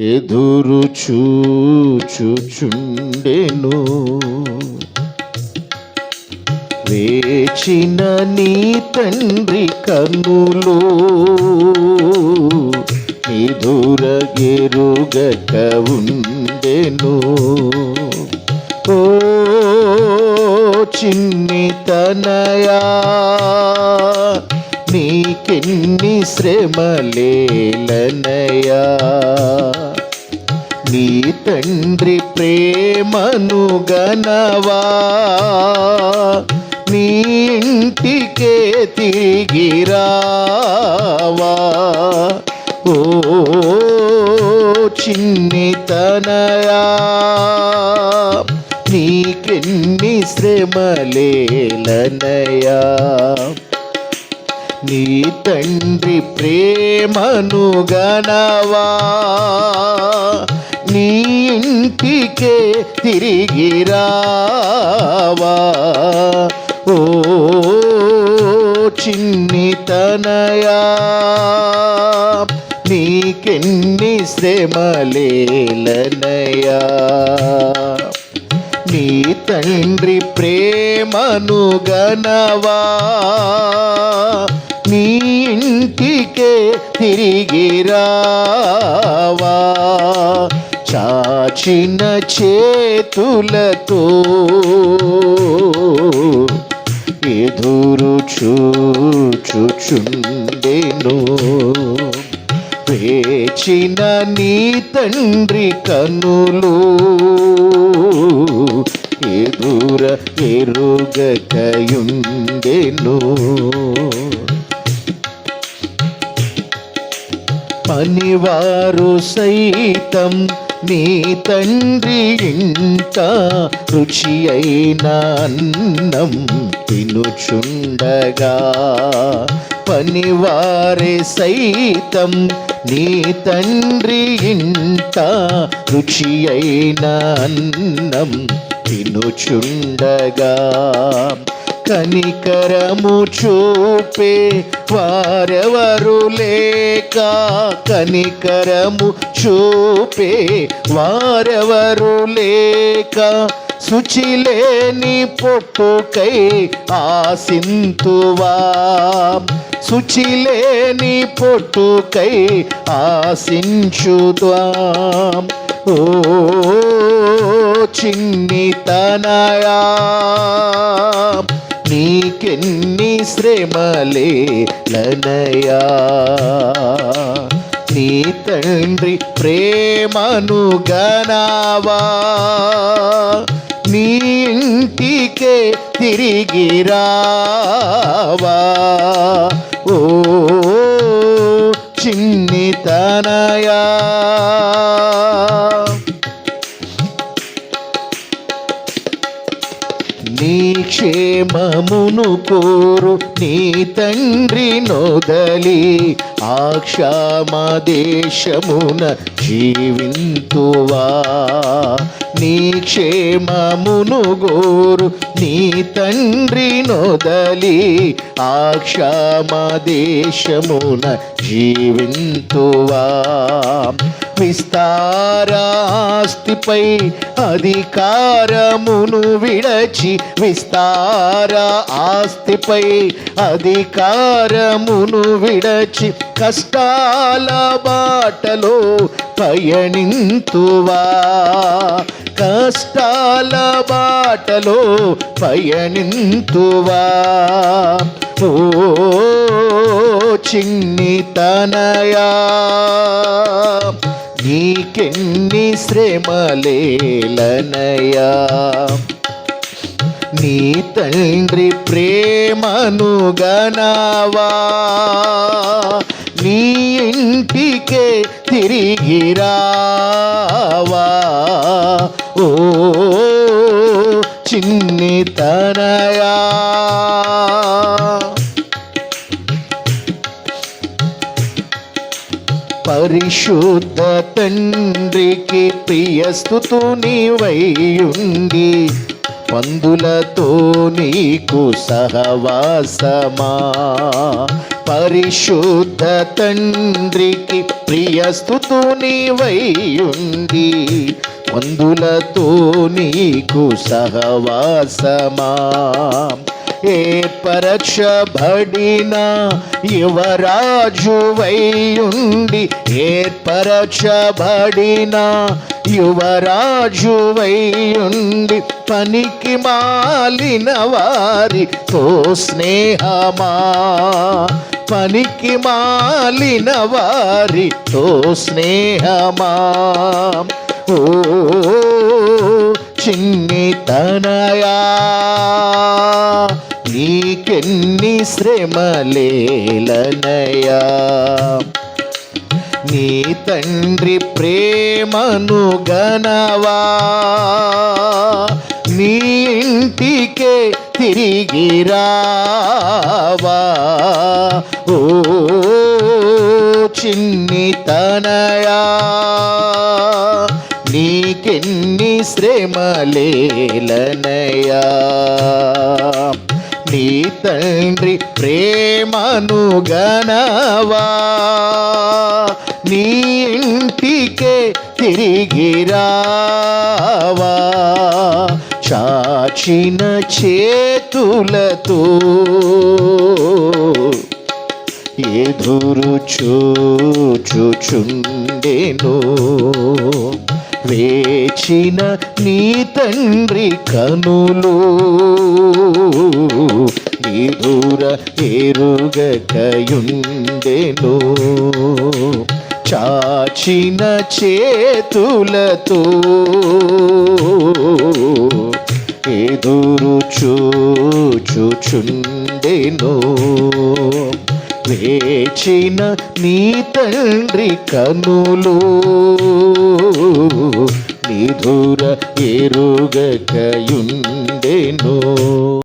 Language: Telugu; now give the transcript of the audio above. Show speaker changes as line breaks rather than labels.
ఎదురు చూచుచుండెను. వేచిన నీ తండ్రి కన్నులు నిదురగెరుగక ఉండెను. ఓ చిన్ని తనయా, నీకెన్ని శ్రమలేలనయా. నీ తండ్రి ప్రేమను గనవా, నీ ఇంటికే తిరిగిరావా. ఓ చిన్ని తనయా, నీకెన్ని శ్రమలేలనయా. నీ తండ్రి ప్రేమను గనవా, నీ ఇంటికే తిరిగిరావా. ఓ చిన్ని తనయా, నీకెన్ని శ్రమలేలనయా. నీ తండ్రి ప్రేమను గనవా, నీ ఇంటికే తిరిగిరావా. చాచిన చేతులతో ఎదురు చూచుచుండెను. వేచిన నీ తండ్రి కన్నులు ఎరుగకయుండెను. పనివారు సైతం నీ తండ్రి ఇంట రుచి అయిన అన్నం తినుచుండగా, పనివారే సైతం నీ తండ్రి ఇంట రుచి అయిన అన్నం తినుచుండగా, కనికరము చూపే వారెవరు లేక, కనికరము చూపే వారెవరు లేక, శుచిలేని పొట్టుకై ఆసింతువా. శుచిలేని పొట్టుకై ఆశించుదా. ఓ చిన్ని తనయా, నీకెన్ని శ్రమలేలనయా. నీ తండ్రి ప్రేమను గనవా, నీ ఇంటికే తిరిగిరావా. ఓ చిన్ని తనయా, నీ క్షేమమును కోరు నీ తండ్రి నొదలి, ఆక్షామదేశమున జీవింతువా. నీ క్షేమమును గోరు నీ తండ్రి నొదలి, ఆక్షామదేశమున జీవింతువా. విస్తారాస్తిపై అధికారమును విడచి, విస్తార ఆస్తిపై అధికారమును విడచి, కష్టాల బాటలో పయనింతువా. కష్టాల బాటలో పయనింతువా. ఓ చిన్ని తనయా, నీకెన్ని శ్రమలేలనయా. నీ తండ్రి ప్రేమను గనవా, నీ ఇంటికే తిరిగిరావా. ఓ చిన్ని తనయా, పరిశుద్ధ తండ్రికి ప్రియస్తుతు నీవైయుండి, పందులతో నీకు సహవాసమా, పరిశుద్ధ తండ్రికి ప్రియస్తుతు నీవైయుండి పందులతో నీకు సహవాసమా, ఏర్పరచబడిన యువరాజువైయుండి ఏర్పరచబడిన యువరాజువైయుండి పనికి మాలిన వారితో స్నేహమా, పనికి మాలిన వారితో స్నేహమా, ఓ చిన్ని తనయా నీకెన్ని శ్రమలేలనయా, నీ తండ్రి ప్రేమను గనవా, నీ ఇంటికే తిరిగి రావా, ఓ చిన్ని తనయా నీకెన్ని శ్రమలేలనయా, నీ తండ్రి ప్రేమను గనవా, నీ ఇంటికే తిరిగి రావా, చాచిన చేతులతో ఎదురు చూచుచుండెను, వేచిన నీ తండ్రి కనులు నిదుర ఎరుగకయుండెను, చాచిన చేతులతో ఎదురు చూచుచుండెను, వేచిన నీ తండ్రి కనులు నిదుర ఎరుగకయుండెను.